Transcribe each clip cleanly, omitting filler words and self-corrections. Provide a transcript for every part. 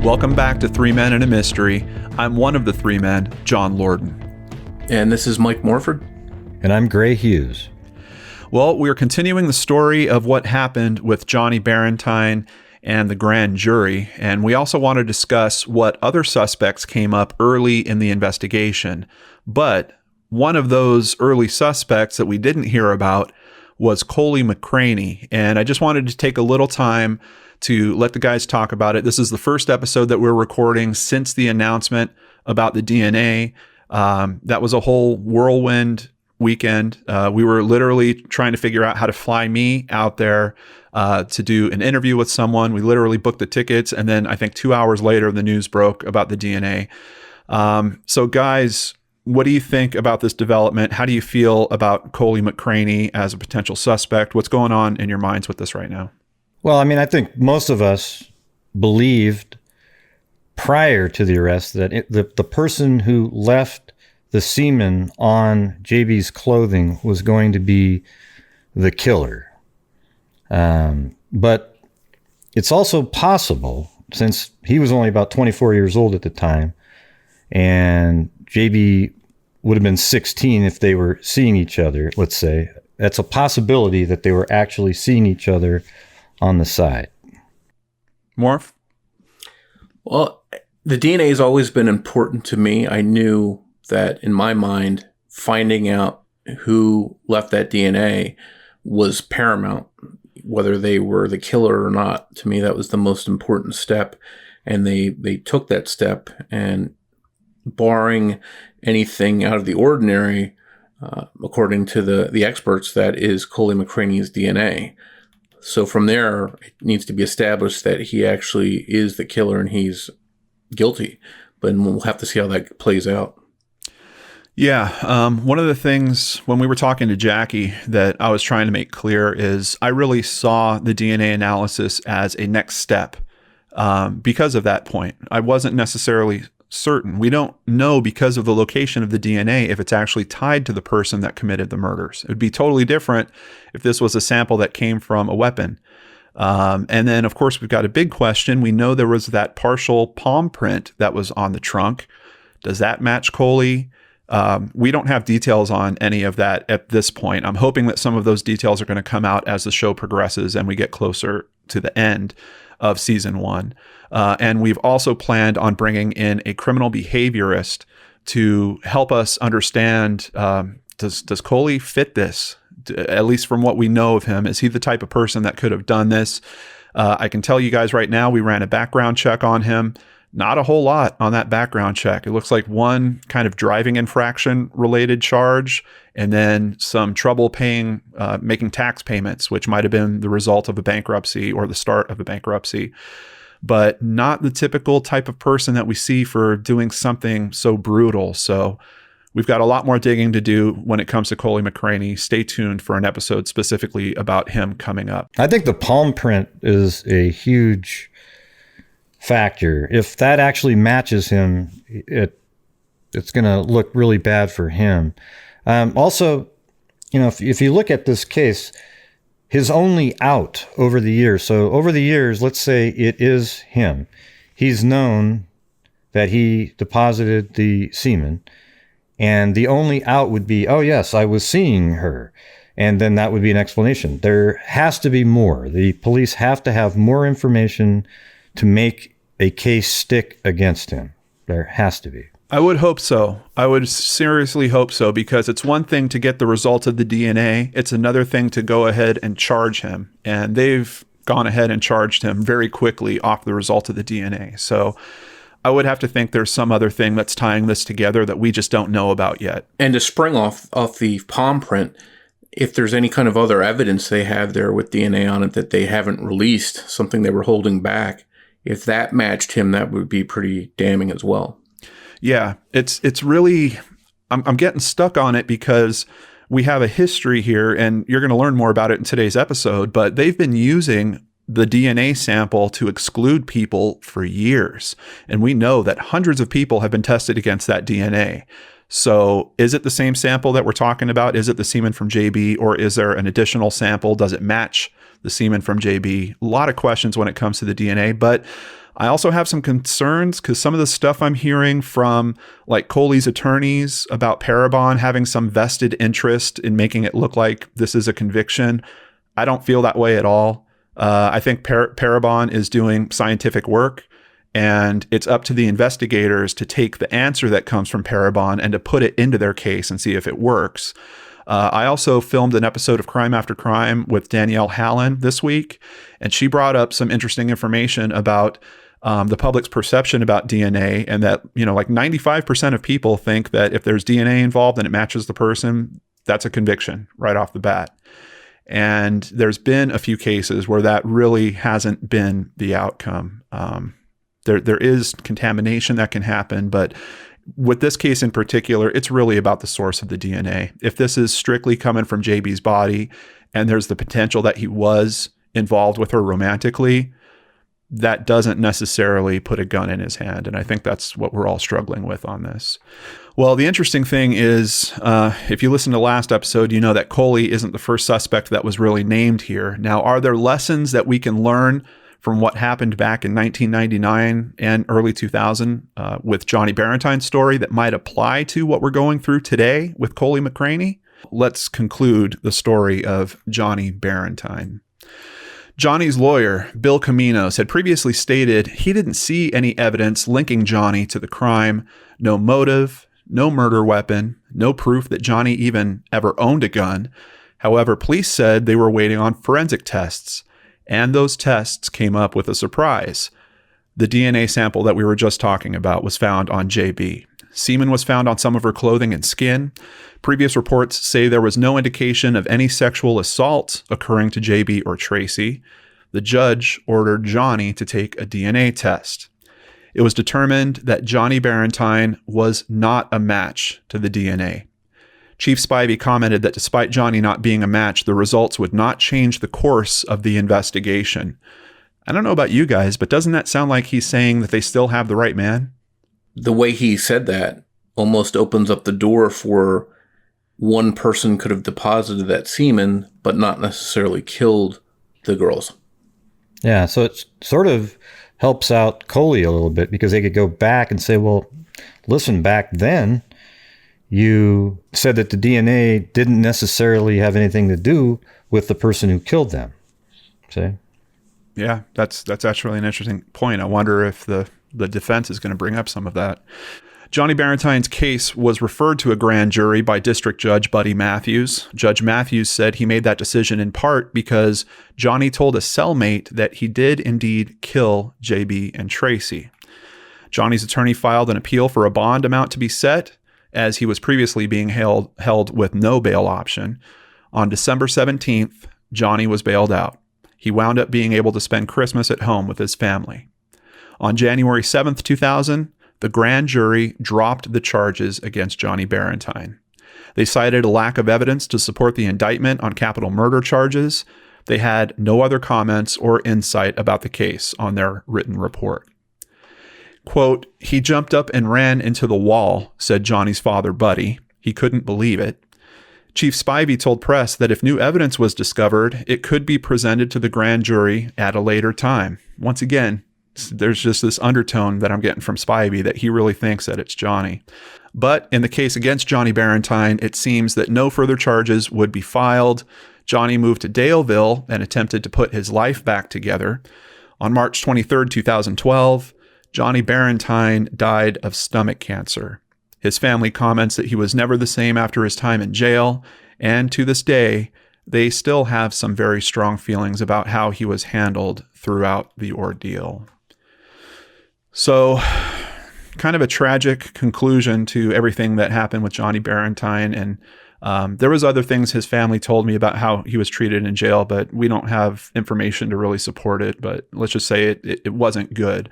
Welcome back to Three Men and a Mystery. I'm one of the three men, John Lordan. And this is Mike Morford. And I'm Gray Hughes. Well, we're continuing the story of what happened with Johnny Barrentine and the grand jury, and we also want to discuss what other suspects came up early in the investigation. But one of those early suspects that we didn't hear about was Koli McCraney, and I just wanted to take a little time to let the guys talk about it. This is the first episode that we're recording since the announcement about the DNA. That was a whole whirlwind weekend. We were literally trying to figure out how to fly me out there to do an interview with someone. We literally booked the tickets, and then I think 2 hours later, the news broke about the DNA. So guys, what do you think about this development? How do you feel about Koli McCraney as a potential suspect? What's going on in your minds with this right now? Well, I mean, I think most of us believed prior to the arrest that the person who left the semen on JB's clothing was going to be the killer. But it's also possible, since he was only about 24 years old at the time, and JB would have been 16 if they were seeing each other, let's say, that's a possibility that they were actually seeing each other on the side. Morph? Well, the DNA has always been important to me. I knew that in my mind, finding out who left that DNA was paramount, whether they were the killer or not. To me, that was the most important step. And they took that step, and barring anything out of the ordinary, according to the experts, that is Koli McCraney's DNA. So from there, it needs to be established that he actually is the killer and he's guilty. But we'll have to see how that plays out. Yeah. One of the things when we were talking to Jackie that I was trying to make clear is I really saw the DNA analysis as a next step because of that point. I wasn't necessarily certain. We don't know, because of the location of the DNA, if it's actually tied to the person that committed the murders. It would be totally different if this was a sample that came from a weapon. And then, of course, we've got a big question. We know there was that partial palm print that was on the trunk. Does that match Koli? We don't have details on any of that at this point. I'm hoping that some of those details are going to come out as the show progresses and we get closer to the end of season 1. And we've also planned on bringing in a criminal behaviorist to help us understand, does Koli fit this? At least from what we know of him, is he the type of person that could have done this? I can tell you guys right now, we ran a background check on him. Not a whole lot on that background check. It looks like one kind of driving infraction related charge, and then some trouble paying, making tax payments, which might have been the result of a bankruptcy or the start of a bankruptcy, but not the typical type of person that we see for doing something so brutal. So we've got a lot more digging to do when it comes to Koli McCraney. Stay tuned for an episode specifically about him coming up. I think the palm print is a huge factor. If that actually matches him, it's going to look really bad for him. Also, you know, if you look at this case, his only out over the years. So over the years, let's say it is him. He's known that he deposited the semen, and the only out would be, oh yes, I was seeing her. And then that would be an explanation. There has to be more. The police have to have more information to make a case stick against him. There has to be. I would hope so. I would seriously hope so, because it's one thing to get the results of the DNA. It's another thing to go ahead and charge him. And they've gone ahead and charged him very quickly off the result of the DNA. So I would have to think there's some other thing that's tying this together that we just don't know about yet. And to spring off the palm print, if there's any kind of other evidence they have there with DNA on it that they haven't released, something they were holding back, if that matched him, that would be pretty damning as well. Yeah, it's really, I'm getting stuck on it because we have a history here, and you're going to learn more about it in today's episode, but they've been using the DNA sample to exclude people for years. And we know that hundreds of people have been tested against that DNA. So is it the same sample that we're talking about? Is it the semen from JB, or is there an additional sample? Does it match the semen from JB? A lot of questions when it comes to the DNA, but I also have some concerns because some of the stuff I'm hearing from like Coley's attorneys about Parabon having some vested interest in making it look like this is a conviction, I don't feel that way at all. I think Parabon is doing scientific work, and it's up to the investigators to take the answer that comes from Parabon and to put it into their case and see if it works. I also filmed an episode of Crime After Crime with Danielle Hallen this week, and she brought up some interesting information about the public's perception about DNA, and that, like 95% of people think that if there's DNA involved and it matches the person, that's a conviction right off the bat. And there's been a few cases where that really hasn't been the outcome. There is contamination that can happen, but with this case in particular, it's really about the source of the DNA. If this is strictly coming from JB's body and there's the potential that he was involved with her romantically, that doesn't necessarily put a gun in his hand. And I think that's what we're all struggling with on this. Well, the interesting thing is, if you listen to last episode, you know that Koli isn't the first suspect that was really named here. Now, are there lessons that we can learn from what happened back in 1999 and early 2000 with Johnny Barrentine's story that might apply to what we're going through today with Koli McCraney? Let's conclude the story of Johnny Barrentine. Johnny's lawyer, Bill Caminos, had previously stated he didn't see any evidence linking Johnny to the crime, no motive, no murder weapon, no proof that Johnny even ever owned a gun. However, police said they were waiting on forensic tests, and those tests came up with a surprise. The DNA sample that we were just talking about was found on JB. Semen was found on some of her clothing and skin. Previous reports say there was no indication of any sexual assault occurring to JB or Tracy. The judge ordered Johnny to take a DNA test. It was determined that Johnny Barrentine was not a match to the DNA. Chief Spivey commented that despite Johnny not being a match, the results would not change the course of the investigation. I don't know about you guys, but doesn't that sound like he's saying that they still have the right man? The way he said that almost opens up the door for one person could have deposited that semen, but not necessarily killed the girls. Yeah, so it sort of helps out Koli a little bit because they could go back and say, well, listen, back then you said that the DNA didn't necessarily have anything to do with the person who killed them. See? Yeah, that's actually an interesting point. I wonder if the defense is going to bring up some of that. Johnny Barrentine's case was referred to a grand jury by District Judge Buddy Matthews. Judge Matthews said he made that decision in part because Johnny told a cellmate that he did indeed kill JB and Tracy. Johnny's attorney filed an appeal for a bond amount to be set, as he was previously being held with no bail option. On December 17th, Johnny was bailed out. He wound up being able to spend Christmas at home with his family. On January 7th, 2000, the grand jury dropped the charges against Johnny Barrentine. They cited a lack of evidence to support the indictment on capital murder charges. They had no other comments or insight about the case on their written report. Quote, "He jumped up and ran into the wall," said Johnny's father, Buddy. He couldn't believe it. Chief Spivey told press that if new evidence was discovered, it could be presented to the grand jury at a later time. Once again, there's just this undertone that I'm getting from Spivey that he really thinks that it's Johnny. But in the case against Johnny Barrentine, it seems that no further charges would be filed. Johnny moved to Daleville and attempted to put his life back together. On March 23rd, 2012, Johnny Barrentine died of stomach cancer. His family comments that he was never the same after his time in jail, and to this day, they still have some very strong feelings about how he was handled throughout the ordeal. So, kind of a tragic conclusion to everything that happened with Johnny Barrentine. And there was other things his family told me about how he was treated in jail, but we don't have information to really support it. But let's just say it wasn't good.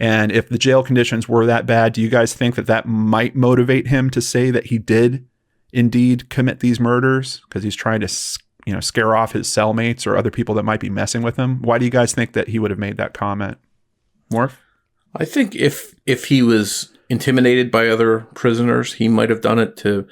And if the jail conditions were that bad, do you guys think that that might motivate him to say that he did indeed commit these murders because he's trying to, scare off his cellmates or other people that might be messing with him? Why do you guys think that he would have made that comment? Morph? I think if he was intimidated by other prisoners, he might have done it to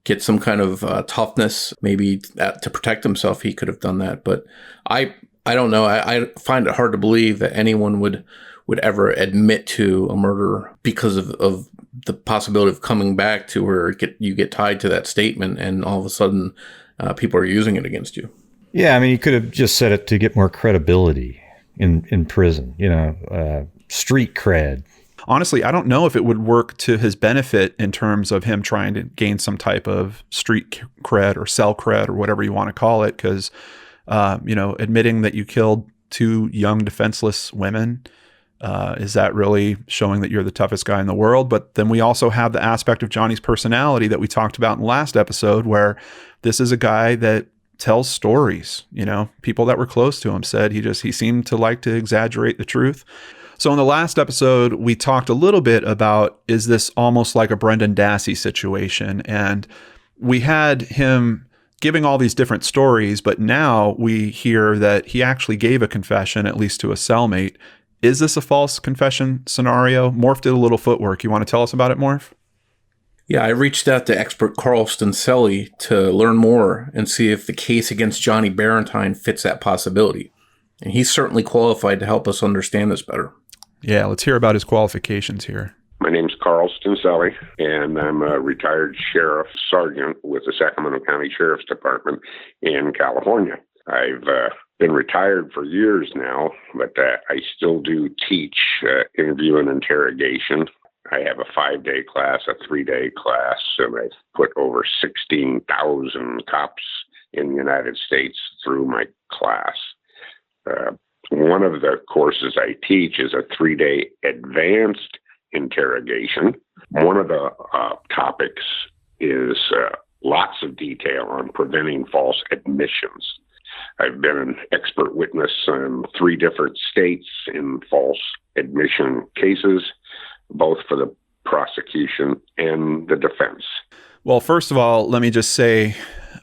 get some kind of toughness, maybe to protect himself. He could have done that. But I don't know. I find it hard to believe that anyone would would ever admit to a murder because of the possibility of coming back to where you get tied to that statement, and all of a sudden people are using it against you. Yeah, I mean, you could have just said it to get more credibility in prison, street cred. Honestly, I don't know if it would work to his benefit in terms of him trying to gain some type of street cred or cell cred or whatever you want to call it, because, admitting that you killed two young defenseless women, is that really showing that you're the toughest guy in the world? But then we also have the aspect of Johnny's personality that we talked about in the last episode, where this is a guy that tells stories. People that were close to him said he seemed to like to exaggerate the truth. So in the last episode, we talked a little bit about, is this almost like a Brendan Dassey situation? And we had him giving all these different stories, but now we hear that he actually gave a confession, at least to a cellmate. Is this a false confession scenario? Morph did a little footwork. You want to tell us about it, Morph? Yeah, I reached out to expert Carl Stinselli to learn more and see if the case against Johnny Barrentine fits that possibility. And he's certainly qualified to help us understand this better. Yeah, let's hear about his qualifications here. My name's Carl Stinselli, and I'm a retired sheriff sergeant with the Sacramento County Sheriff's Department in California. I've been retired for years now, but I still do teach interview and interrogation. I have a 5-day class, a 3-day class, and I've put over 16,000 cops in the United States through my class. One of the courses I teach is a 3-day advanced interrogation. One of the topics is lots of detail on preventing false admissions. I've been an expert witness in 3 different states in false admission cases, both for the prosecution and the defense. Well, first of all, let me just say,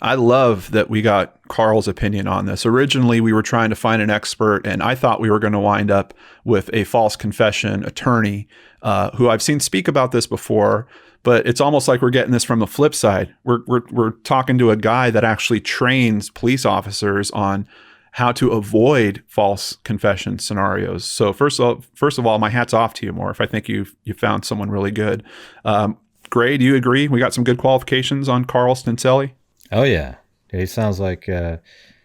I love that we got Carl's opinion on this. Originally, we were trying to find an expert, and I thought we were going to wind up with a false confession attorney who I've seen speak about this before, but it's almost like we're getting this from the flip side. We're talking to a guy that actually trains police officers on how to avoid false confession scenarios. So first of all, my hat's off to you, Morph. I think you found someone really good. Gray, do you agree? We got some good qualifications on Carl Stinselli? Oh, yeah. He sounds like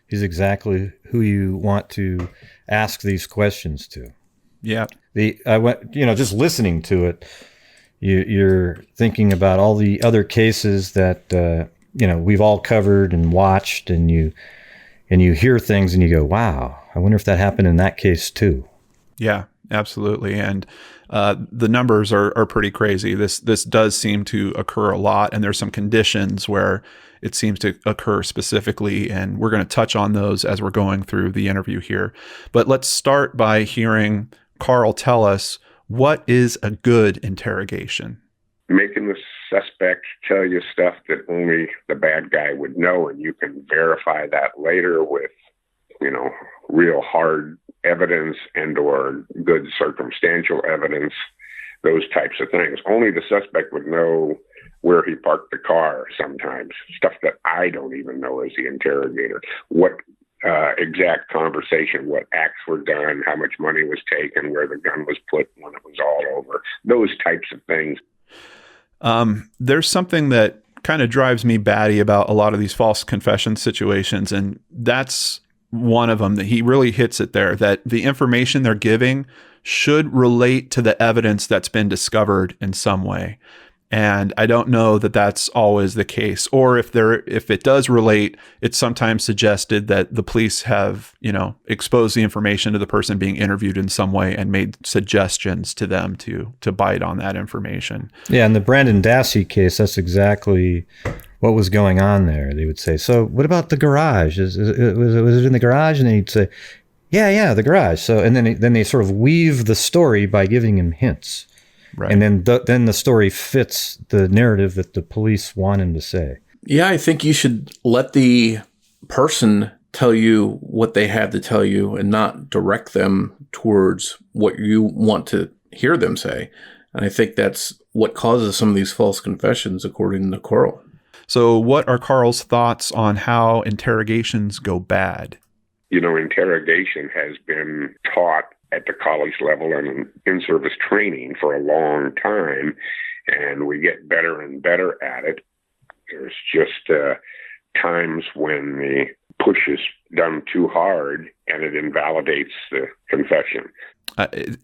he's exactly who you want to ask these questions to. Yeah. Just listening to it, you're thinking about all the other cases that, we've all covered and watched, and you hear things and you go, wow, I wonder if that happened in that case too. Yeah, absolutely. And the numbers are pretty crazy. This does seem to occur a lot, and there's some conditions where it seems to occur specifically, and we're going to touch on those as we're going through the interview here. But let's start by hearing Carl tell us, what is a good interrogation? Making the suspect tell you stuff that only the bad guy would know, and you can verify that later with, real hard evidence and or good circumstantial evidence, those types of things. Only the suspect would know where he parked the car sometimes, stuff that I don't even know as the interrogator. What exact conversation, what acts were done, how much money was taken, where the gun was put when it was all over, those types of things. There's something that kind of drives me batty about a lot of these false confession situations, and that's one of them, that he really hits it there, that the information they're giving should relate to the evidence that's been discovered in some way. And I don't know that that's always the case, or if it does relate, it's sometimes suggested that the police have, exposed the information to the person being interviewed in some way and made suggestions to them to bite on that information. Yeah, in the Brendan Dassey case, that's exactly what was going on there. They would say, "So, what about the garage? Was it in the garage?" And then he'd say, "Yeah, the garage." So, and then they sort of weave the story by giving him hints. Right. And then the story fits the narrative that the police want him to say. Yeah, I think you should let the person tell you what they have to tell you and not direct them towards what you want to hear them say. And I think that's what causes some of these false confessions, according to Carl. So what are Carl's thoughts on how interrogations go bad? Interrogation has been taught at the college level and in-service training for a long time, and we get better and better at it. There's just times when the push is done too hard and it invalidates the confession.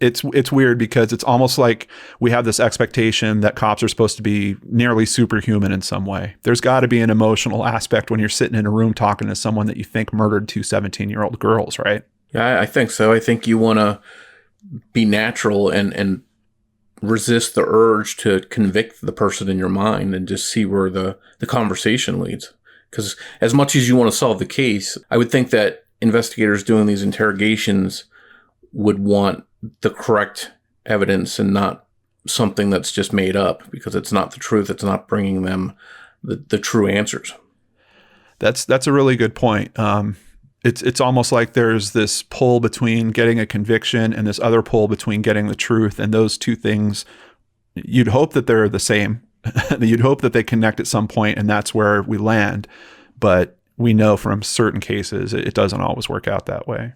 It's weird because it's almost like we have this expectation that cops are supposed to be nearly superhuman in some way. There's got to be an emotional aspect when you're sitting in a room talking to someone that you think murdered two 17-year-old girls, right? Yeah, I think so. I think you want to be natural and resist the urge to convict the person in your mind and just see where the conversation leads. Because as much as you want to solve the case, I would think that investigators doing these interrogations would want the correct evidence and not something that's just made up, because it's not the truth. It's not bringing them the true answers. That's a really good point. It's almost like there's this pull between getting a conviction and this other pull between getting the truth. And those two things, you'd hope that they're the same. You'd hope that they connect at some point, and that's where we land. But we know from certain cases it doesn't always work out that way.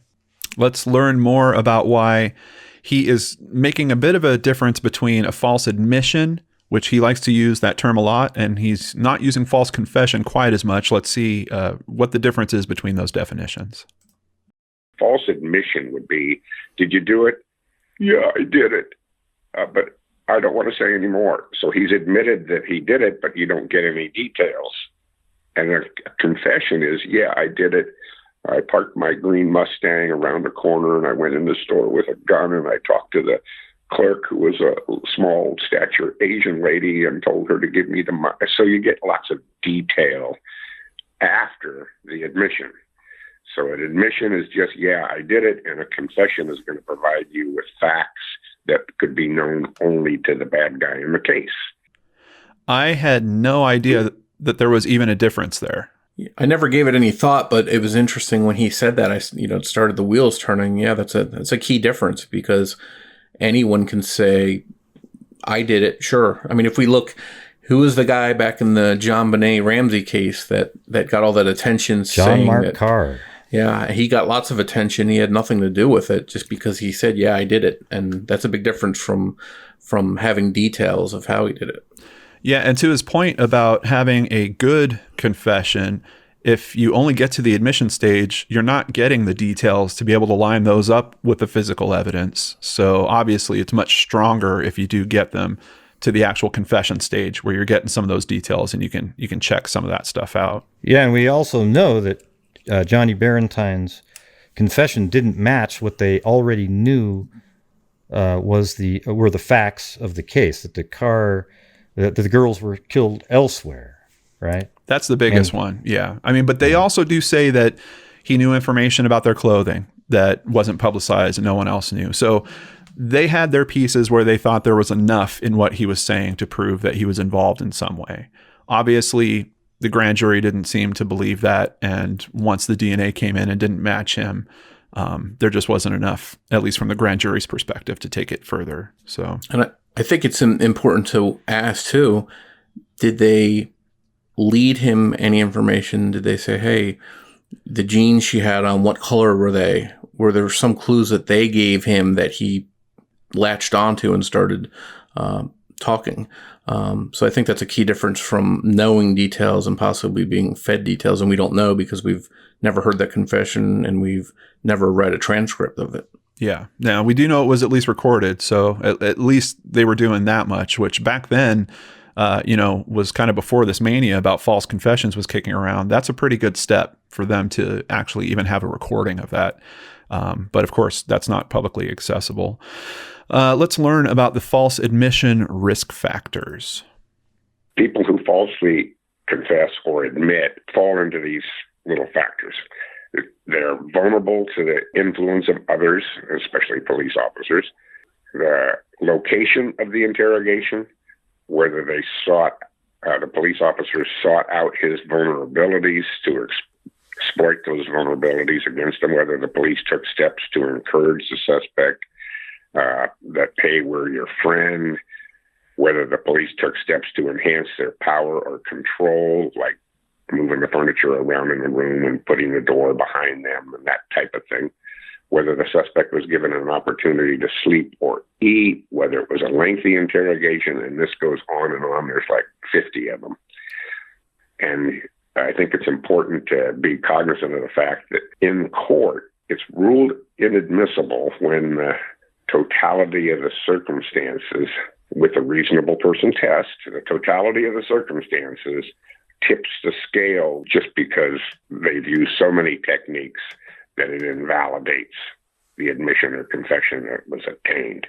Let's learn more about why he is making a bit of a difference between a false admission, which he likes to use that term a lot, and he's not using false confession quite as much. Let's see what the difference is between those definitions. False admission would be, did you do it? Yeah, I did it. But I don't want to say any more. So he's admitted that he did it, but you don't get any details. And a confession is, yeah, I did it. I parked my green Mustang around the corner and I went in the store with a gun and I talked to the clerk, who was a small stature Asian lady, and told her to give me the money. So you get lots of detail after the admission. So an admission is just, yeah, I did it, and a confession is going to provide you with facts that could be known only to the bad guy in the case. I had no idea that there was even a difference there. I never gave it any thought, but it was interesting when he said that. It started the wheels turning. Yeah, that's a key difference, because anyone can say, I did it. Sure. I mean, if we look, who was the guy back in the John Benet Ramsey case that got all that attention? John Mark Carr. Yeah, he got lots of attention. He had nothing to do with it, just because he said, yeah, I did it. And that's a big difference from having details of how he did it. Yeah, and to his point about having a good confession, if you only get to the admission stage, you're not getting the details to be able to line those up with the physical evidence. So obviously it's much stronger if you do get them to the actual confession stage, where you're getting some of those details and you can check some of that stuff out. Yeah, and we also know that Johnny Barrentine's confession didn't match what they already knew were the facts of the case, that the girls were killed elsewhere, right? That's the biggest one, yeah. I mean, but they also do say that he knew information about their clothing that wasn't publicized and no one else knew. So they had their pieces where they thought there was enough in what he was saying to prove that he was involved in some way. Obviously, the grand jury didn't seem to believe that, and once the DNA came in and didn't match him, there just wasn't enough, at least from the grand jury's perspective, to take it further. So, and I think it's important to ask too, did they lead him any information? Did they say, hey, the jeans she had on, what color were they? Were there some clues that they gave him that he latched onto and started talking? So I think that's a key difference from knowing details and possibly being fed details. And we don't know because we've never heard that confession and we've never read a transcript of it. Yeah. Now, we do know it was at least recorded. So at least they were doing that much, which back then, was kind of before this mania about false confessions was kicking around. That's a pretty good step for them to actually even have a recording of that. But of course, that's not publicly accessible. Let's learn about the false admission risk factors. People who falsely confess or admit fall into these little factors. They're vulnerable to the influence of others, especially police officers. The location of the interrogation, whether the police officers sought out his vulnerabilities to exploit those vulnerabilities against him, whether the police took steps to encourage the suspect, that they were your friend, whether the police took steps to enhance their power or control, like moving the furniture around in the room and putting the door behind them and that type of thing, whether the suspect was given an opportunity to sleep or eat, whether it was a lengthy interrogation, and this goes on and on. There's like 50 of them. And I think it's important to be cognizant of the fact that in court, it's ruled inadmissible when the totality of the circumstances, with a reasonable person test, the totality of the circumstances tips the scale just because they've used so many techniques that it invalidates the admission or confession that was obtained.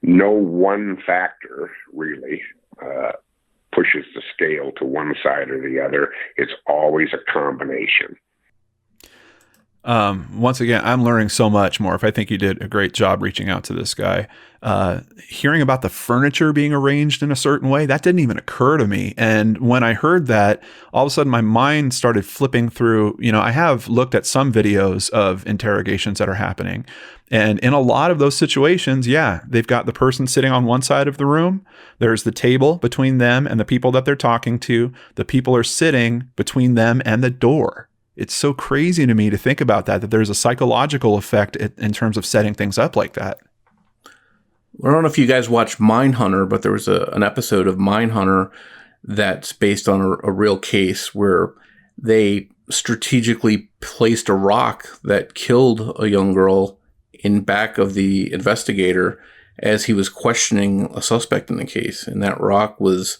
No one factor really pushes the scale to one side or the other. It's always a combination. Once again, I'm learning so much more. I think you did a great job reaching out to this guy. Hearing about the furniture being arranged in a certain way, that didn't even occur to me. And when I heard that, all of a sudden my mind started flipping through. I have looked at some videos of interrogations that are happening. And in a lot of those situations, yeah, they've got the person sitting on one side of the room. There's the table between them and the people that they're talking to. The people are sitting between them and the door. It's so crazy to me to think about that there's a psychological effect in terms of setting things up like that. I don't know if you guys watch Mindhunter, but there was an episode of Mindhunter that's based on a real case where they strategically placed a rock that killed a young girl in back of the investigator as he was questioning a suspect in the case. And that rock was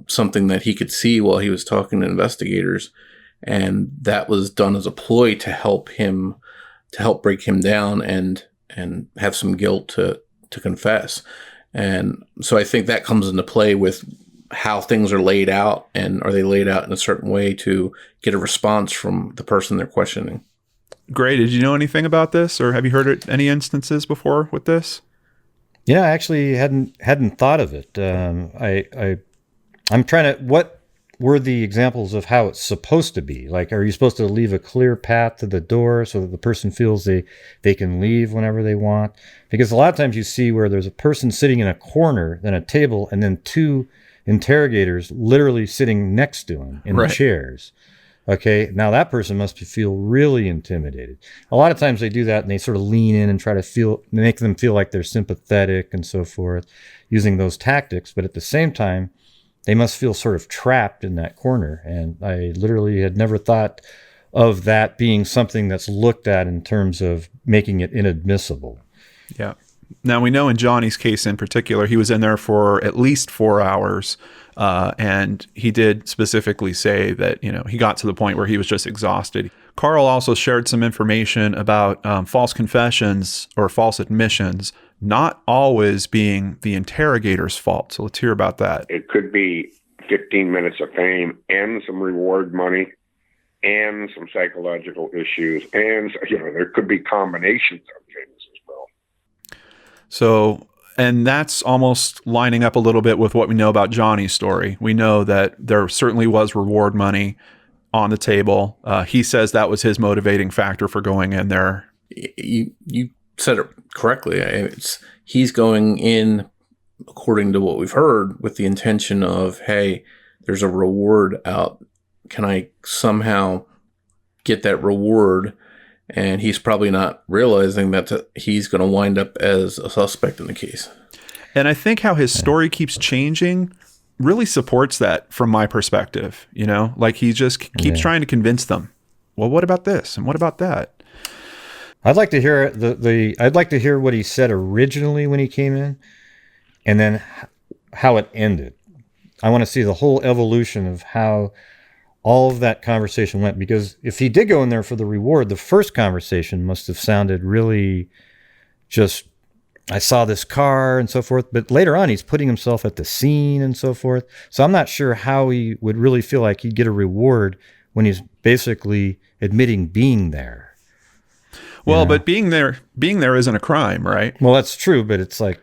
something that he could see while he was talking to investigators. And that was done as a ploy to help break him down and have some guilt to confess. And so I think that comes into play with how things are laid out, and are they laid out in a certain way to get a response from the person they're questioning. Gray, did you know anything about this, or have you heard any instances before with this? Yeah, I actually hadn't thought of it. I'm trying to, what were the examples of how it's supposed to be? Like, are you supposed to leave a clear path to the door so that the person feels they can leave whenever they want? Because a lot of times you see where there's a person sitting in a corner, then a table, and then two interrogators literally sitting next to him in the chairs. Okay, now that person must feel really intimidated. A lot of times they do that and they sort of lean in and try to make them feel like they're sympathetic and so forth, using those tactics. But at the same time, they must feel sort of trapped in that corner. And I literally had never thought of that being something that's looked at in terms of making it inadmissible. Yeah. Now, we know in Johnny's case in particular, he was in there for at least 4 hours. And he did specifically say that, he got to the point where he was just exhausted. Carl also shared some information about false confessions or false admissions not always being the interrogator's fault. So let's hear about that. It could be 15 minutes of fame and some reward money and some psychological issues. And, there could be combinations of things as well. So, and that's almost lining up a little bit with what we know about Johnny's story. We know that there certainly was reward money on the table. He says that was his motivating factor for going in there. You said it correctly. He's going in, according to what we've heard, with the intention of, hey, there's a reward out. Can I somehow get that reward? And he's probably not realizing that he's going to wind up as a suspect in the case. And I think how his story keeps changing really supports that from my perspective. Like he just keeps trying to convince them. Well, what about this? And what about that? I'd like to hear I'd like to hear what he said originally when he came in, and then how it ended. I want to see the whole evolution of how all of that conversation went, because if he did go in there for the reward, the first conversation must have sounded really just, I saw this car and so forth, but later on he's putting himself at the scene and so forth. So I'm not sure how he would really feel like he'd get a reward when he's basically admitting being there. Well, but being there isn't a crime, right? Well, that's true, but it's like,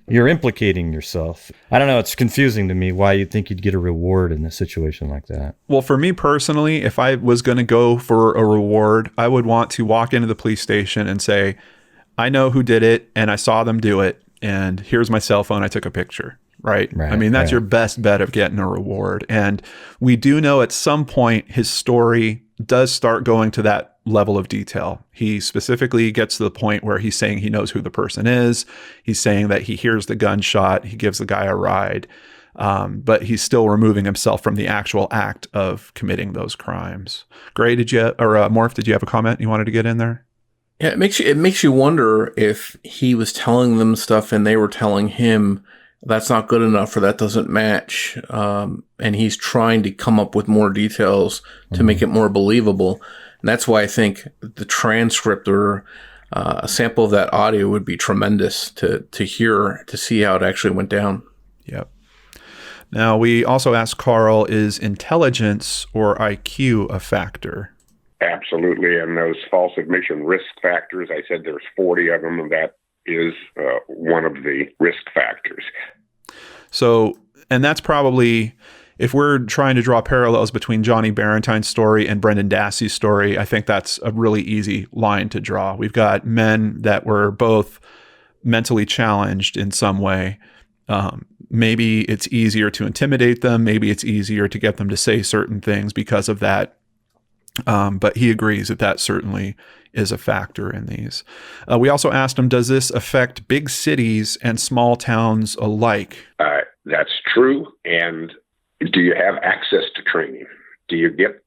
you're implicating yourself. I don't know. It's confusing to me why you'd think you'd get a reward in a situation like that. Well, for me personally, if I was going to go for a reward, I would want to walk into the police station and say, I know who did it and I saw them do it. And here's my cell phone. I took a picture, right? That's your best bet of getting a reward. And we do know at some point his story does start going to that level of detail. He specifically gets to the point where he's saying he knows who the person is. He's saying that he hears the gunshot. He gives the guy a ride. But he's still removing himself from the actual act of committing those crimes. Gray, Morph, did you have a comment you wanted to get in there? Yeah, it makes you wonder if he was telling them stuff and they were telling him that's not good enough or that doesn't match. And he's trying to come up with more details to make it more believable. And that's why I think the transcript or a sample of that audio would be tremendous to hear, to see how it actually went down. Yep. Now, we also asked Carl, is intelligence or IQ a factor? Absolutely. And those false admission risk factors, I said there's 40 of them, and that is one of the risk factors. So, and that's probably, if we're trying to draw parallels between Johnny Barrentine's story and Brendan Dassey's story, I think that's a really easy line to draw. We've got men that were both mentally challenged in some way. Maybe it's easier to intimidate them. Maybe it's easier to get them to say certain things because of that. But he agrees that certainly is a factor in these. We also asked him, does this affect big cities and small towns alike? That's true. And do you have access to training? Do you get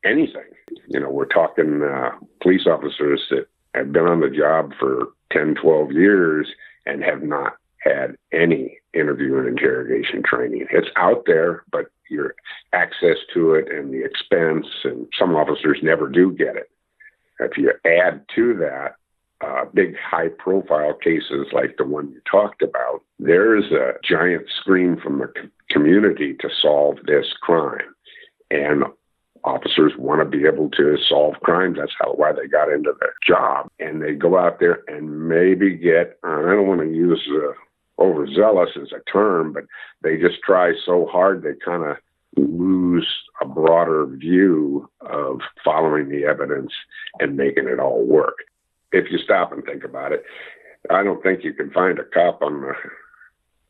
anything? We're talking police officers that have been on the job for 10, 12 years and have not had any interview and interrogation training. It's out there, but your access to it and the expense, and some officers never do get it. If you add to that big high-profile cases like the one you talked about, there's a giant scream from the community to solve this crime. And officers want to be able to solve crimes. That's why they got into their job. And they go out there and maybe get, I don't want to use overzealous as a term, but they just try so hard they kind of lose a broader view of following the evidence and making it all work. If you stop and think about it, I don't think you can find a cop on the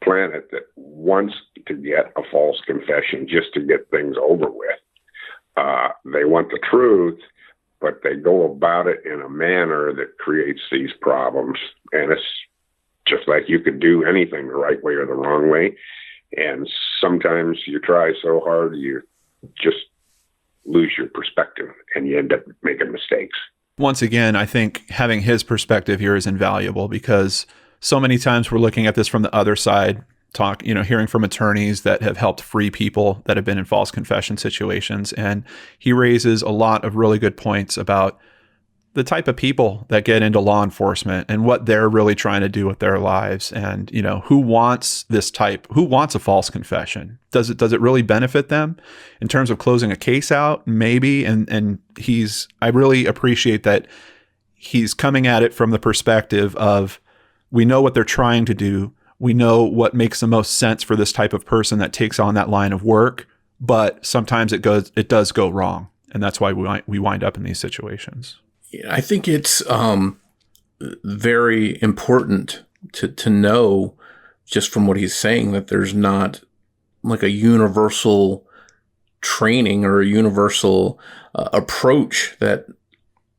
planet that wants to get a false confession just to get things over with. They want the truth, but they go about it in a manner that creates these problems. And it's just like you could do anything the right way or the wrong way. And sometimes you try so hard, you just lose your perspective and you end up making mistakes. Once again, I think having his perspective here is invaluable because so many times we're looking at this from the other side, hearing from attorneys that have helped free people that have been in false confession situations. And he raises a lot of really good points about the type of people that get into law enforcement and what they're really trying to do with their lives. And, who wants a false confession? Does it really benefit them in terms of closing a case out? Maybe. And I really appreciate that he's coming at it from the perspective of, we know what they're trying to do. We know what makes the most sense for this type of person that takes on that line of work, but sometimes it does go wrong. And that's why we wind up in these situations. I think it's very important to know, just from what he's saying, that there's not like a universal training or a universal approach that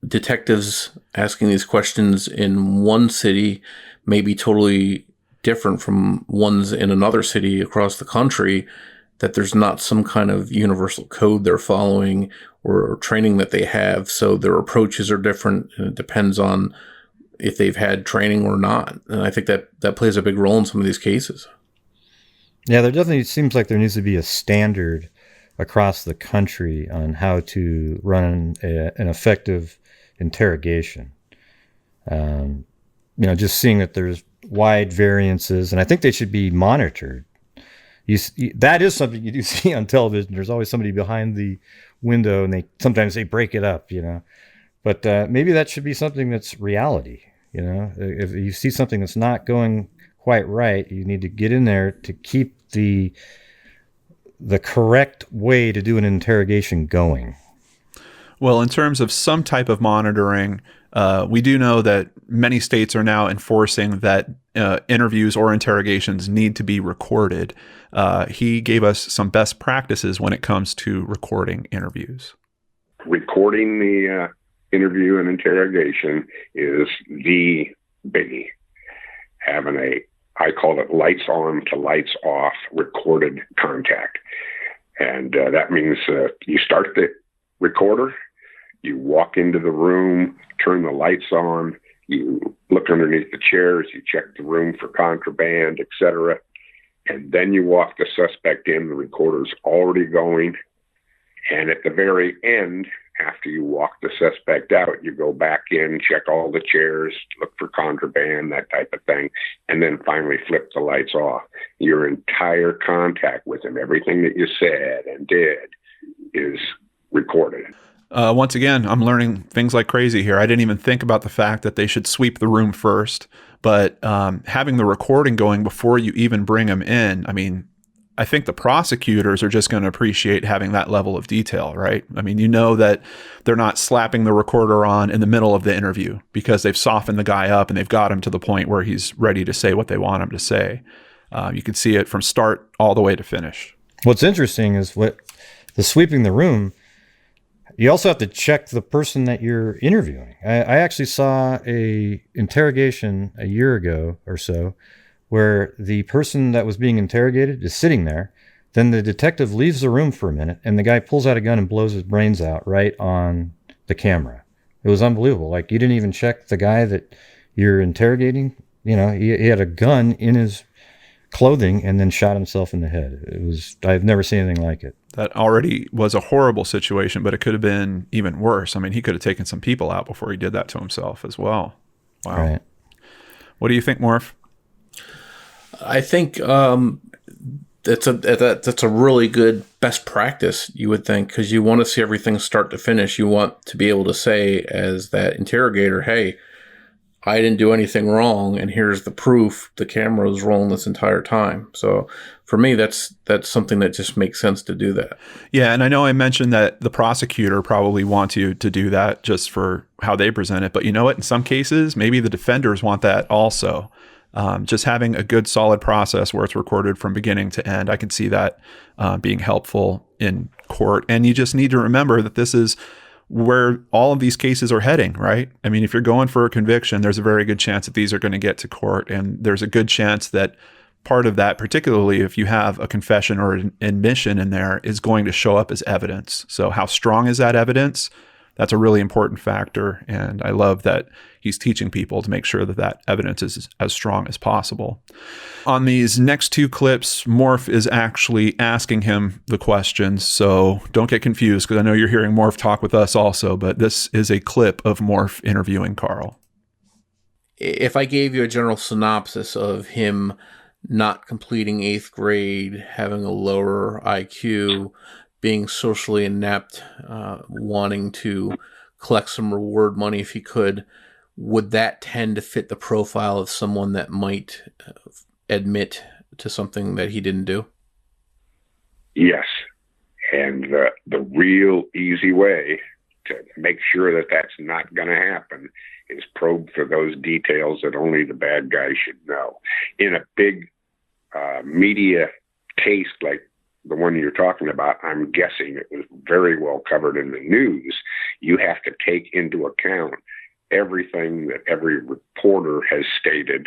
detectives asking these questions in one city may be totally different from ones in another city across the country, that there's not some kind of universal code they're following or training that they have. So their approaches are different, and it depends on if they've had training or not. And I think that plays a big role in some of these cases. Yeah, there definitely seems like there needs to be a standard across the country on how to run an effective interrogation. Just seeing that there's wide variances, and I think they should be monitored. That is something you do see on television. There's always somebody behind the window, and sometimes they break it up, But maybe that should be something that's reality, If you see something that's not going quite right, you need to get in there to keep the correct way to do an interrogation going. Well, in terms of some type of monitoring, we do know that many states are now enforcing that interviews or interrogations need to be recorded. He gave us some best practices when it comes to recording interviews. Recording the interview and interrogation is the biggie. Having I call it lights on to lights off recorded contact. And that means you start the recorder, you walk into the room, turn the lights on, you look underneath the chairs, you check the room for contraband, etc. And then you walk the suspect in, the recorder's already going. And at the very end, after you walk the suspect out, you go back in, check all the chairs, look for contraband, that type of thing, and then finally flip the lights off. Your entire contact with him, everything that you said and did, is recorded. Once again, I'm learning things like crazy here. I didn't even think about the fact that they should sweep the room first, but having the recording going before you even bring them in, I mean, I think the prosecutors are just going to appreciate having that level of detail, right? I mean, you know that they're not slapping the recorder on in the middle of the interview because they've softened the guy up and they've got him to the point where he's ready to say what they want him to say. You can see it from start all the way to finish. What's interesting is the sweeping the room, you also have to check the person that you're interviewing. I actually saw a interrogation a year ago or so where the person that was being interrogated is sitting there. Then the detective leaves the room for a minute and the guy pulls out a gun and blows his brains out right on the camera. It was unbelievable. Like, you didn't even check the guy that you're interrogating. You know, he had a gun in his clothing and then shot himself in the head. I've never seen anything like it. That already was a horrible situation, but it could have been even worse. I mean, he could have taken some people out before he did that to himself as well. Wow. Right. What do you think, Morph? I think that's a really good best practice, you would think, because you want to see everything start to finish. You want to be able to say, as that interrogator, hey, I didn't do anything wrong, and here's the proof. The camera was rolling this entire time. So for me, that's something that just makes sense to do that. Yeah, and I know I mentioned that the prosecutor probably wants you to do that just for how they present it. But you know what? In some cases, maybe the defenders want that also. Just having a good, solid process where it's recorded from beginning to end. I can see that being helpful in court. And you just need to remember that this is where all of these cases are heading, right? I mean, if you're going for a conviction, there's a very good chance that these are going to get to court. And there's a good chance that part of that, particularly if you have a confession or an admission in there, is going to show up as evidence. So how strong is that evidence? That's a really important factor. And I love that he's teaching people to make sure that that evidence is as strong as possible. On these next two clips, Morph is actually asking him the questions. So don't get confused, because I know you're hearing Morph talk with us also, but this is a clip of Morph interviewing Carl. If I gave you a general synopsis of him not completing 8th grade, having a lower IQ, being socially inept, wanting to collect some reward money if he could, would that tend to fit the profile of someone that might admit to something that he didn't do? Yes. And the real easy way to make sure that that's not going to happen is probe for those details that only the bad guy should know. In a big media case like the one you're talking about, I'm guessing it was very well covered in the news. You have to take into account everything that every reporter has stated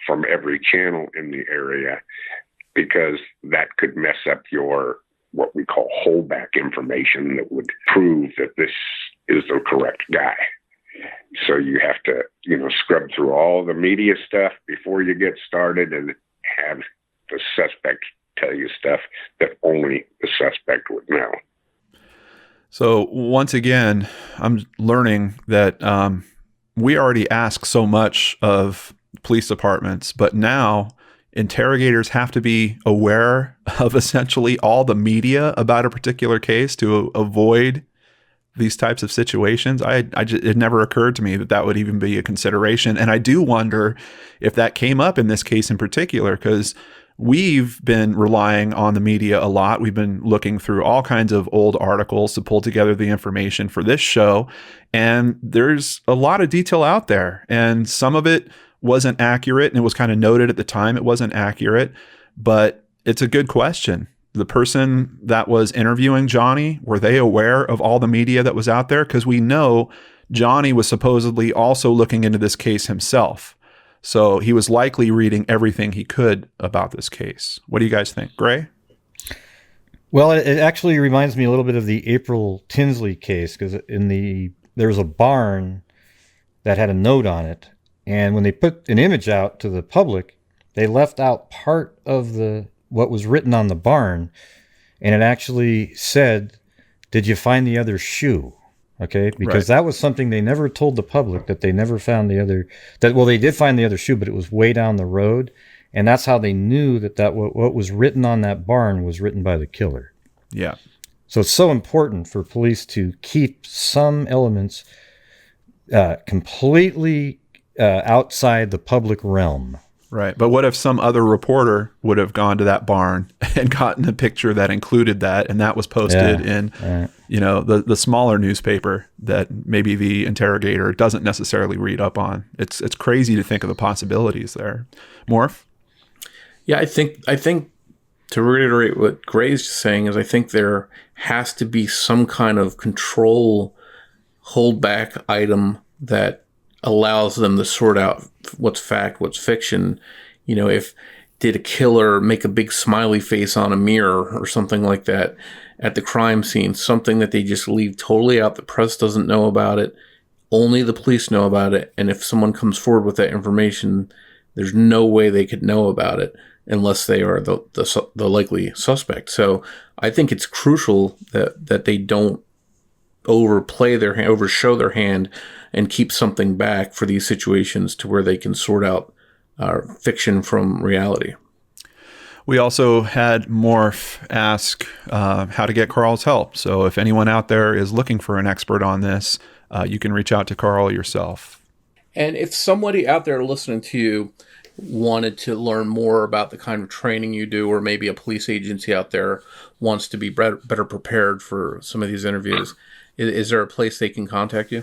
from every channel in the area, because that could mess up your, what we call holdback information that would prove that this is the correct guy. So you have to, scrub through all the media stuff before you get started and have the suspect tell you stuff that only the suspect would know. So once again, I'm learning that we already ask so much of police departments, but now interrogators have to be aware of essentially all the media about a particular case to avoid these types of situations. It never occurred to me that would even be a consideration. And I do wonder if that came up in this case in particular, because we've been relying on the media a lot. We've been looking through all kinds of old articles to pull together the information for this show. And there's a lot of detail out there. And some of it wasn't accurate. And it was kind of noted at the time it wasn't accurate. But it's a good question. the person that was interviewing Johnny, were they aware of all the media that was out there? Because we know Johnny was supposedly also looking into this case himself. So he was likely reading everything he could about this case. What do you guys think? Gray? Well, it actually reminds me a little bit of the April Tinsley case, because there was a barn that had a note on it. And when they put an image out to the public, they left out part of what was written on the barn, and it actually said, "Did you find the other shoe?" Okay, because that was something they never told the public, that they never found they did find the other shoe, but it was way down the road, and that's how they knew that what was written on that barn was written by the killer. Yeah. So it's so important for police to keep some elements completely outside the public realm. Right. But what if some other reporter would have gone to that barn and gotten a picture that included that, and that was posted in, the smaller newspaper that maybe the interrogator doesn't necessarily read up on? It's crazy to think of the possibilities there. Morph? Yeah, I think to reiterate what Gray's saying is, I think there has to be some kind of control holdback item that allows them to sort out what's fact, what's fiction. If did a killer make a big smiley face on a mirror or something like that at the crime scene, something that they just leave totally out. The press doesn't know about it. Only the police know about it. And if someone comes forward with that information, there's no way they could know about it unless they are the likely suspect. So I think it's crucial that they don't overshow their hand and keep something back for these situations to where they can sort out fiction from reality. We also had Morph ask how to get Carl's help. So if anyone out there is looking for an expert on this, you can reach out to Carl yourself. And if somebody out there listening to you wanted to learn more about the kind of training you do, or maybe a police agency out there wants to be better prepared for some of these interviews, is there a place they can contact you?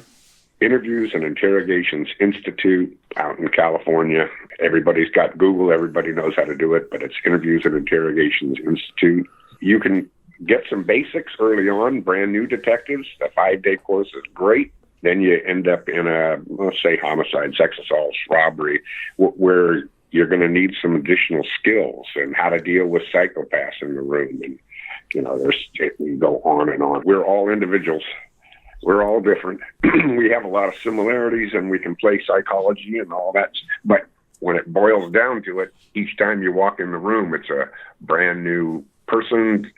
Interviews and Interrogations Institute out in California. Everybody's got Google. Everybody knows how to do it, but it's Interviews and Interrogations Institute. You can get some basics early on. Brand new detectives, the 5-day course is great. Then you end up in let's say homicide, sex assault, robbery, where you're going to need some additional skills and how to deal with psychopaths in the room. And, we go on and on. We're all individuals. We're all different. We have a lot of similarities, and we can play psychology and all that. But when it boils down to it, each time you walk in the room, it's a brand new person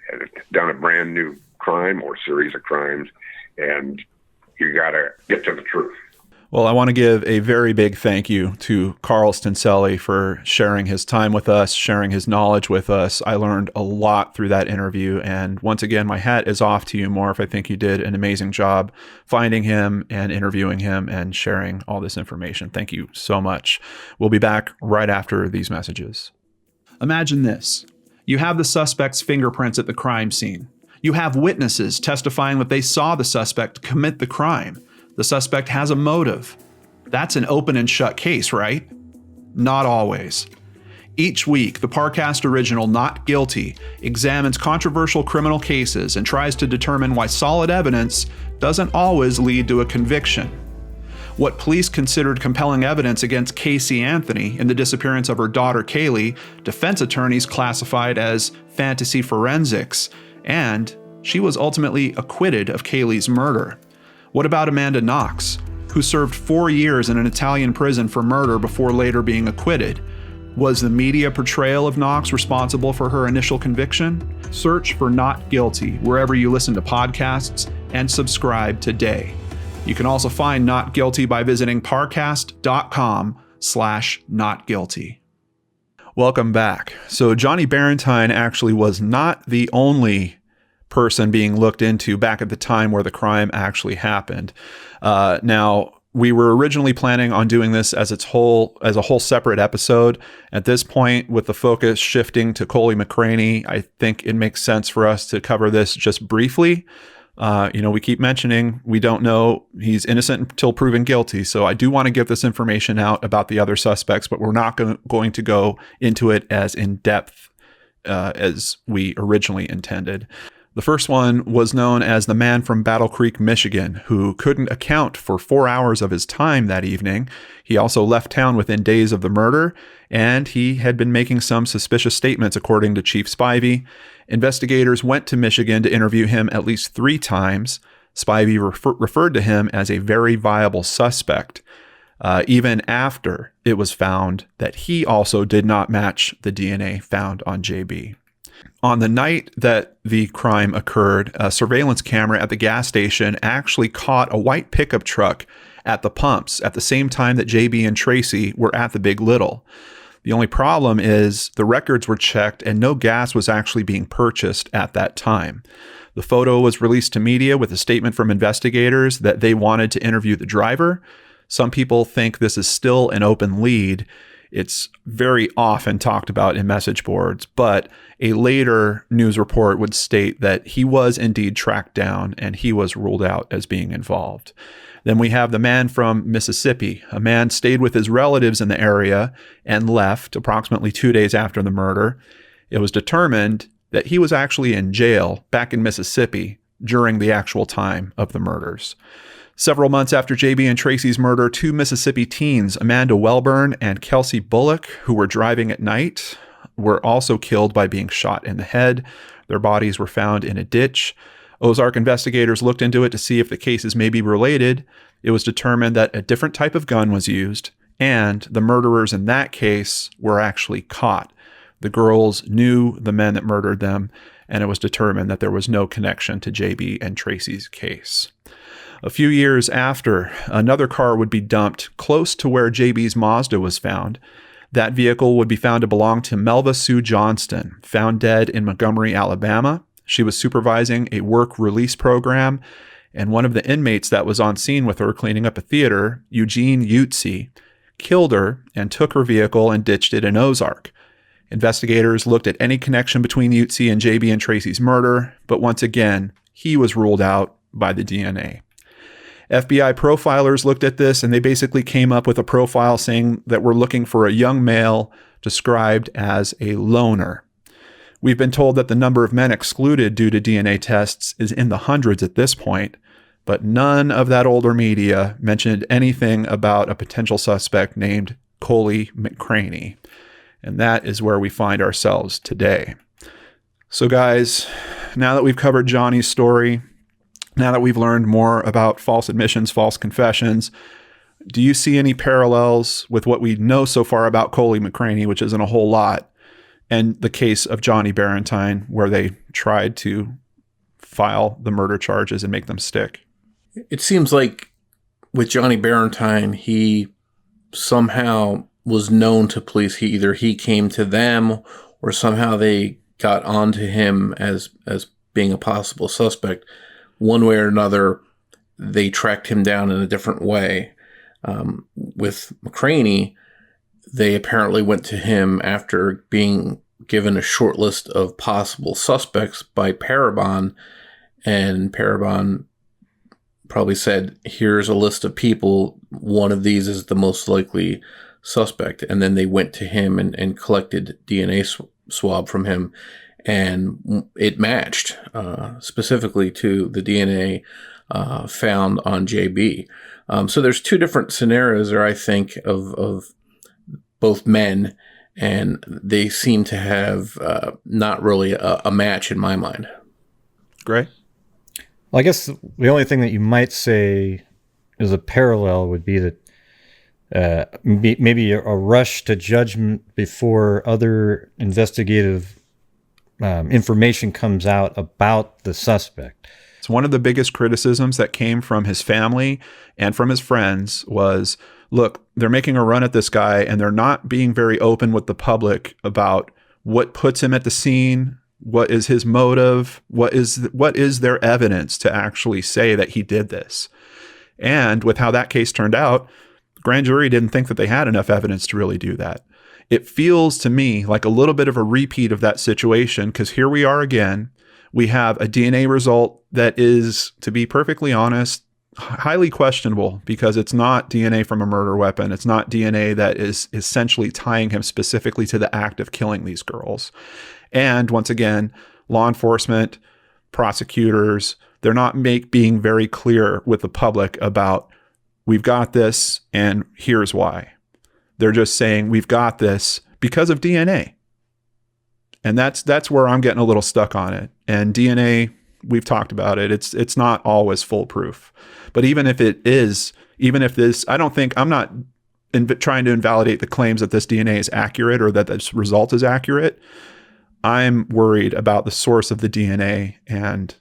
done a brand new crime or series of crimes, and you got to get to the truth. Well, I want to give a very big thank you to Carl Stinselli for sharing his time with us, sharing his knowledge with us. I learned a lot through that interview. And once again, my hat is off to you, Morph. I think you did an amazing job finding him and interviewing him and sharing all this information. Thank you so much. We'll be back right after these messages. Imagine this. You have the suspect's fingerprints at the crime scene. You have witnesses testifying that they saw the suspect commit the crime. The suspect has a motive. That's an open and shut case, right? Not always. Each week, the Parcast original Not Guilty examines controversial criminal cases and tries to determine why solid evidence doesn't always lead to a conviction. What police considered compelling evidence against Casey Anthony in the disappearance of her daughter Kaylee, defense attorneys classified as fantasy forensics, and she was ultimately acquitted of Kaylee's murder. What about Amanda Knox, who served 4 years in an Italian prison for murder before later being acquitted? Was the media portrayal of Knox responsible for her initial conviction? Search for Not Guilty wherever you listen to podcasts and subscribe today. You can also find Not Guilty by visiting parcast.com/notguilty. Welcome back. So Johnny Barrentine actually was not the only person being looked into back at the time where the crime actually happened. Now, we were originally planning on doing this as a whole separate episode. At this point, with the focus shifting to Koli McCraney, I think it makes sense for us to cover this just briefly. We keep mentioning we don't know, he's innocent until proven guilty. So I do want to give this information out about the other suspects, but we're not going to go into it as in depth as we originally intended. The first one was known as the man from Battle Creek, Michigan, who couldn't account for 4 hours of his time that evening. He also left town within days of the murder, and he had been making some suspicious statements, according to Chief Spivey. Investigators went to Michigan to interview him at least 3 times. Spivey referred to him as a very viable suspect, even after it was found that he also did not match the DNA found on JB. On the night that the crime occurred, a surveillance camera at the gas station actually caught a white pickup truck at the pumps at the same time that JB and Tracy were at the Big Little. The only problem is the records were checked and no gas was actually being purchased at that time. The photo was released to media with a statement from investigators that they wanted to interview the driver. Some people think this is still an open lead. It's very often talked about in message boards, but a later news report would state that he was indeed tracked down and he was ruled out as being involved. Then we have the man from Mississippi. A man stayed with his relatives in the area and left approximately 2 days after the murder. It was determined that he was actually in jail back in Mississippi during the actual time of the murders. Several months after JB and Tracy's murder, 2 Mississippi teens, Amanda Wellborn and Kelsey Bullock, who were driving at night, were also killed by being shot in the head. Their bodies were found in a ditch. Ozark investigators looked into it to see if the cases may be related. It was determined that a different type of gun was used, and the murderers in that case were actually caught. The girls knew the men that murdered them, and it was determined that there was no connection to JB and Tracy's case. A few years after, another car would be dumped close to where JB's Mazda was found. That vehicle would be found to belong to Melva Sue Johnston, found dead in Montgomery, Alabama. She was supervising a work release program, and one of the inmates that was on scene with her cleaning up a theater, Eugene, killed her and took her vehicle and ditched it in Ozark. Investigators looked at any connection between Utsi and JB and Tracy's murder, but once again, he was ruled out by the DNA. FBI profilers looked at this and they basically came up with a profile saying that we're looking for a young male described as a loner. We've been told that the number of men excluded due to DNA tests is in the hundreds at this point, but none of that older media mentioned anything about a potential suspect named Koli McCraney. And that is where we find ourselves today. So guys, now that we've covered Johnny's story, now that we've learned more about false admissions, false confessions, do you see any parallels with what we know so far about Koli McCraney, which isn't a whole lot, and the case of Johnny Barrentine, where they tried to file the murder charges and make them stick? It seems like with Johnny Barrentine, he somehow was known to police. He came to them, or somehow they got onto him as being a possible suspect. One way or another, they tracked him down in a different way. With McCraney, they apparently went to him after being given a short list of possible suspects by Parabon, and Parabon probably said, here's a list of people, one of these is the most likely suspect. And then they went to him and collected DNA swab from him, and it matched specifically to the DNA found on JB. So there's 2 different scenarios there, I think, of both men, and they seem to have not really a match in my mind. Great. Well, I guess the only thing that you might say is a parallel would be that maybe a rush to judgment before other investigative information comes out about the suspect. It's one of the biggest criticisms that came from his family and from his friends was, look, they're making a run at this guy and they're not being very open with the public about what puts him at the scene, what is his motive, what is their evidence to actually say that he did this. And with how that case turned out, the grand jury didn't think that they had enough evidence to really do that. It feels to me like a little bit of a repeat of that situation, because here we are again. We have a DNA result that is, to be perfectly honest, highly questionable, because it's not DNA from a murder weapon. It's not DNA that is essentially tying him specifically to the act of killing these girls. And once again, law enforcement, prosecutors, they're not being very clear with the public about, we've got this and here's why. They're just saying, we've got this because of DNA. And that's where I'm getting a little stuck on it. And DNA, we've talked about it. It's not always foolproof. But even if it is, I'm not trying to invalidate the claims that this DNA is accurate or that this result is accurate. I'm worried about the source of the DNA and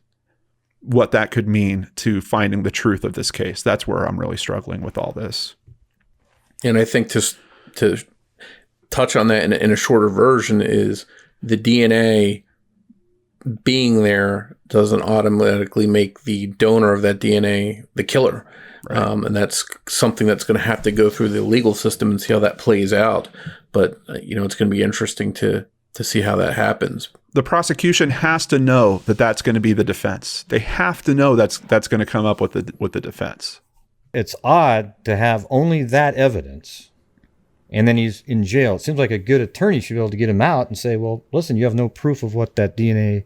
what that could mean to finding the truth of this case. That's where I'm really struggling with all this. And I think to touch on that in a shorter version is the DNA being there doesn't automatically make the donor of that DNA the killer. Right. And that's something that's going to have to go through the legal system and see how that plays out. But, it's going to be interesting to see how that happens. The prosecution has to know that that's going to be the defense. They have to know that's going to come up with the defense. It's odd to have only that evidence, and then he's in jail. It seems like a good attorney should be able to get him out and say, well, listen, you have no proof of what that DNA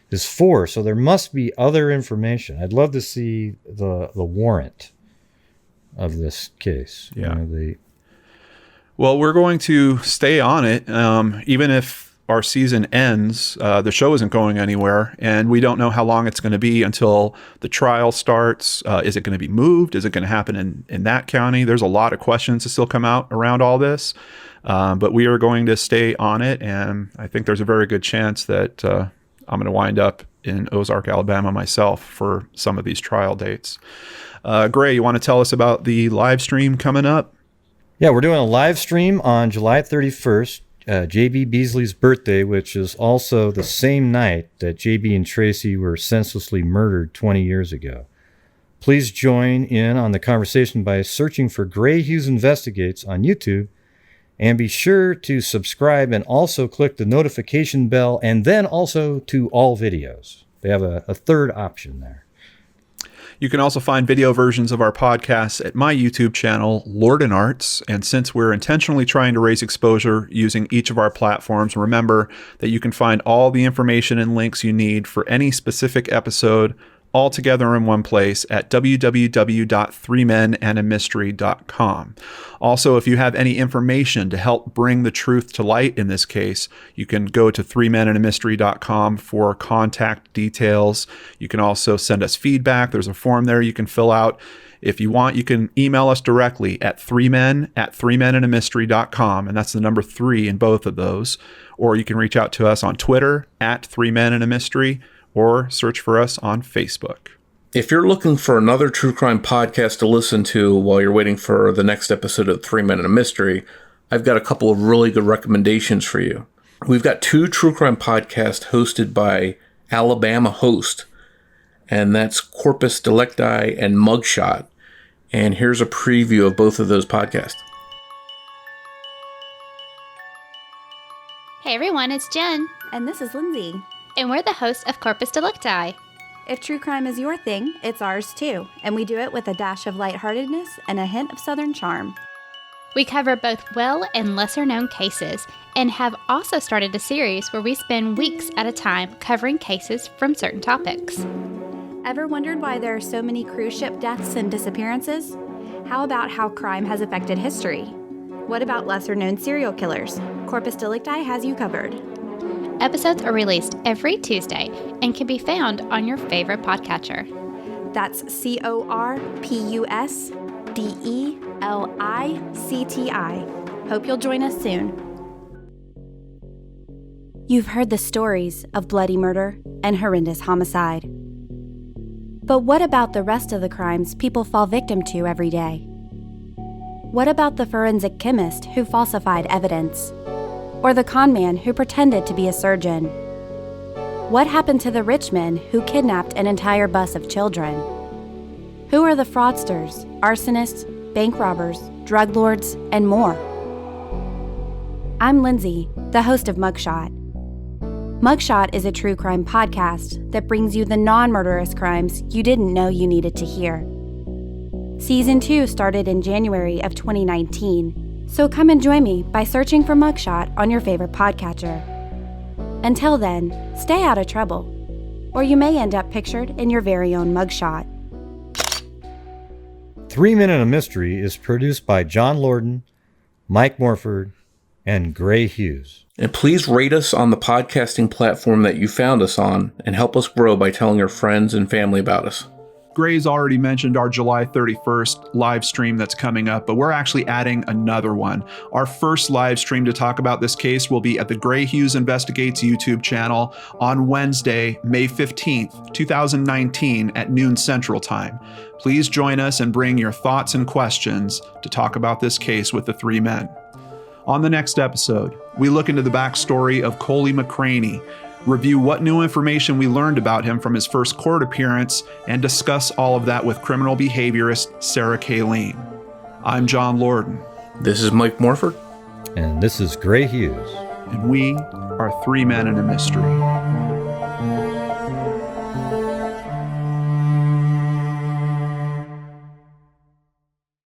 is for, so there must be other information. I'd love to see the warrant of this case. Yeah. Well, we're going to stay on it, even if our season ends. The show isn't going anywhere, and we don't know how long it's going to be until the trial starts. Is it going to be moved? Is it going to happen in that county? There's a lot of questions to still come out around all this, but we are going to stay on it, and I think there's a very good chance that I'm going to wind up in Ozark, Alabama myself for some of these trial dates. Gray, you want to tell us about the live stream coming up? Yeah, we're doing a live stream on July 31st, J.B. Beasley's birthday, which is also the same night that J.B. and Tracy were senselessly murdered 20 years ago. Please join in on the conversation by searching for Gray Hughes Investigates on YouTube, and be sure to subscribe and also click the notification bell, and then also to all videos. They have a third option there. You can also find video versions of our podcasts at my YouTube channel, Lordan Arts. And since we're intentionally trying to raise exposure using each of our platforms, remember that you can find all the information and links you need for any specific episode all together in one place at www.threemenandamystery.com. Also, if you have any information to help bring the truth to light in this case, you can go to threemenandamystery.com for contact details. You can also send us feedback. There's a form there you can fill out. If you want, you can email us directly at threemenandamystery.com, and that's the number 3 in both of those. Or you can reach out to us on Twitter at threemenandamystery, or search for us on Facebook. If you're looking for another true crime podcast to listen to while you're waiting for the next episode of 3 Men and a Mystery, I've got a couple of really good recommendations for you. We've got 2 true crime podcasts hosted by Alabama host, and that's Corpus Delicti and Mugshot. And here's a preview of both of those podcasts. Hey everyone, it's Jen. And this is Lindsay. And we're the hosts of Corpus Delicti. If true crime is your thing, it's ours too. And we do it with a dash of lightheartedness and a hint of Southern charm. We cover both well and lesser known cases, and have also started a series where we spend weeks at a time covering cases from certain topics. Ever wondered why there are so many cruise ship deaths and disappearances? How about how crime has affected history? What about lesser known serial killers? Corpus Delicti has you covered. Episodes are released every Tuesday and can be found on your favorite podcatcher. That's CorpusDelicti. Hope you'll join us soon. You've heard the stories of bloody murder and horrendous homicide. But what about the rest of the crimes people fall victim to every day? What about the forensic chemist who falsified evidence? Or the con man who pretended to be a surgeon? What happened to the rich men who kidnapped an entire bus of children? Who are the fraudsters, arsonists, bank robbers, drug lords, and more? I'm Lindsay, the host of Mugshot. Mugshot is a true crime podcast that brings you the non-murderous crimes you didn't know you needed to hear. Season 2 started in January of 2019. So come and join me by searching for Mugshot on your favorite podcatcher. Until then, stay out of trouble, or you may end up pictured in your very own mugshot. 3 Men and a Mystery is produced by John Lordan, Mike Morford, and Gray Hughes. And please rate us on the podcasting platform that you found us on and help us grow by telling your friends and family about us. Gray's already mentioned our July 31st live stream that's coming up, but we're actually adding another one. Our first live stream to talk about this case will be at the Gray Hughes Investigates YouTube channel on Wednesday, May 15th, 2019 at noon Central Time. Please join us and bring your thoughts and questions to talk about this case with the 3 men. On the next episode, we look into the backstory of Koli McCraney, review what new information we learned about him from his first court appearance, and discuss all of that with criminal behaviorist Sarah Kayleen. I'm John Lordan. This is Mike Morford. And this is Gray Hughes. And we are 3 Men and a Mystery.